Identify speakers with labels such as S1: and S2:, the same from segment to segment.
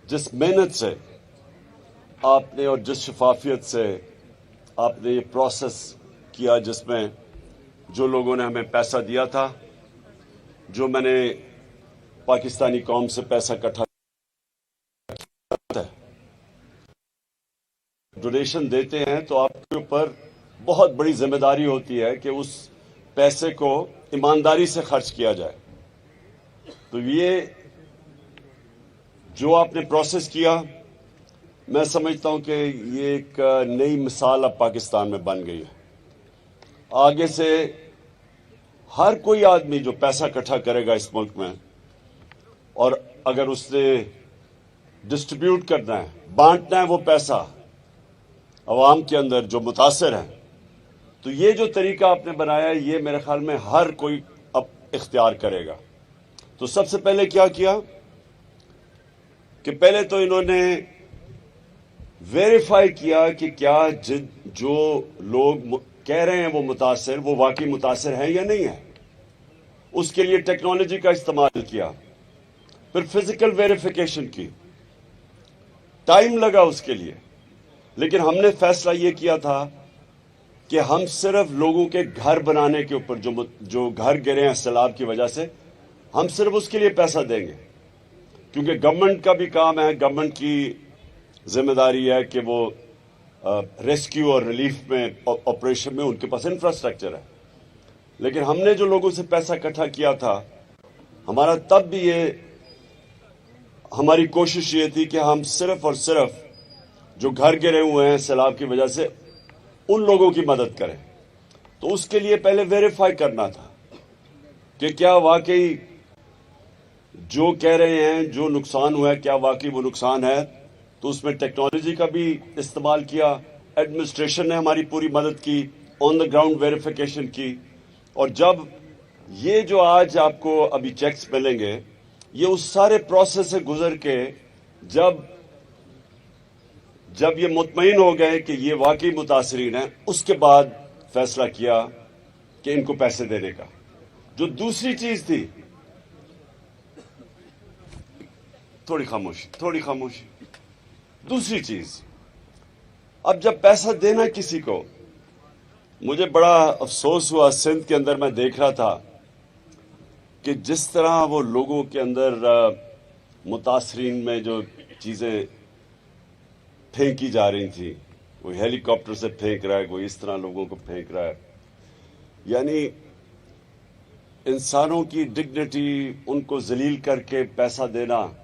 S1: जिस मेहनत से आपने और जिस शफाफियत से आपने ये प्रोसेस किया, जिसमें जो लोगों ने हमें पैसा दिया था, जो मैंने पाकिस्तानी कौम से पैसा इकट्ठा डोनेशन देते हैं तो आपके ऊपर बहुत बड़ी जिम्मेदारी होती है कि उस पैसे को ईमानदारी से खर्च किया जाए। तो ये जो आपने प्रोसेस किया, मैं समझता हूं कि ये एक नई मिसाल अब पाकिस्तान में बन गई है। आगे से हर कोई आदमी जो पैसा इकट्ठा करेगा इस मुल्क में, और अगर उसने डिस्ट्रीब्यूट करना है, बांटना है वो पैसा अवाम के अंदर जो मुतासिर हैं, तो ये जो तरीका आपने बनाया है, ये मेरे ख्याल में हर कोई अब इख्तियार करेगा। तो सबसे पहले क्या किया कि पहले तो इन्होंने वेरीफाई किया कि क्या जो लोग कह रहे हैं वो मुतासिर, वो वाकई मुतासिर हैं या नहीं है। उसके लिए टेक्नोलॉजी का इस्तेमाल किया, फिर फिजिकल वेरिफिकेशन की, टाइम लगा उसके लिए, लेकिन हमने फैसला ये किया था कि हम सिर्फ लोगों के घर बनाने के ऊपर, जो घर गिरे हैं सैलाब की वजह से, हम सिर्फ उसके लिए पैसा देंगे, क्योंकि गवर्नमेंट का भी काम है, गवर्नमेंट की जिम्मेदारी है कि वो रेस्क्यू और रिलीफ में ऑपरेशन में उनके पास इंफ्रास्ट्रक्चर है। लेकिन हमने जो लोगों से पैसा इकट्ठा किया था, हमारा तब भी हमारी कोशिश ये थी कि हम सिर्फ और सिर्फ जो घर गिरे हुए हैं सैलाब की वजह से, उन लोगों की मदद करें। तो उसके लिए पहले वेरीफाई करना था कि क्या वाकई जो कह रहे हैं जो नुकसान हुआ है, क्या वाकई वो नुकसान है। तो उसमें टेक्नोलॉजी का भी इस्तेमाल किया, एडमिनिस्ट्रेशन ने हमारी पूरी मदद की, ऑन द ग्राउंड वेरिफिकेशन की। और जब ये जो आज आपको अभी चेक्स मिलेंगे, ये उस सारे प्रोसेस से गुजर के जब ये मुतमईन हो गए कि ये वाकई मुतासरीन है, उसके बाद फैसला किया कि इनको पैसे देने का। जो दूसरी चीज थी, थोड़ी खामोशी, दूसरी चीज, अब जब पैसा देना किसी को, मुझे बड़ा अफसोस हुआ, सिंध के अंदर मैं देख रहा था कि जिस तरह वो लोगों के अंदर मुतासरीन में जो चीजें फेंकी जा रही थी, कोई हेलीकॉप्टर से फेंक रहा है, कोई इस तरह लोगों को फेंक रहा है, यानी इंसानों की डिग्निटी, उनको जलील करके पैसा देना,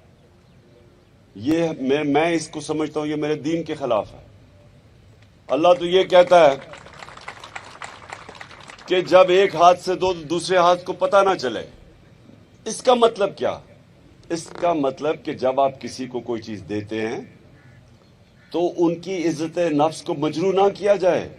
S1: ये मैं इसको समझता हूं ये मेरे दीन के खिलाफ है। अल्लाह तो ये कहता है कि जब एक हाथ से दो तो दूसरे हाथ को पता ना चले। इसका मतलब क्या? इसका मतलब कि जब आप किसी को कोई चीज देते हैं तो उनकी इज्जत नफ्स को मजरू ना किया जाए।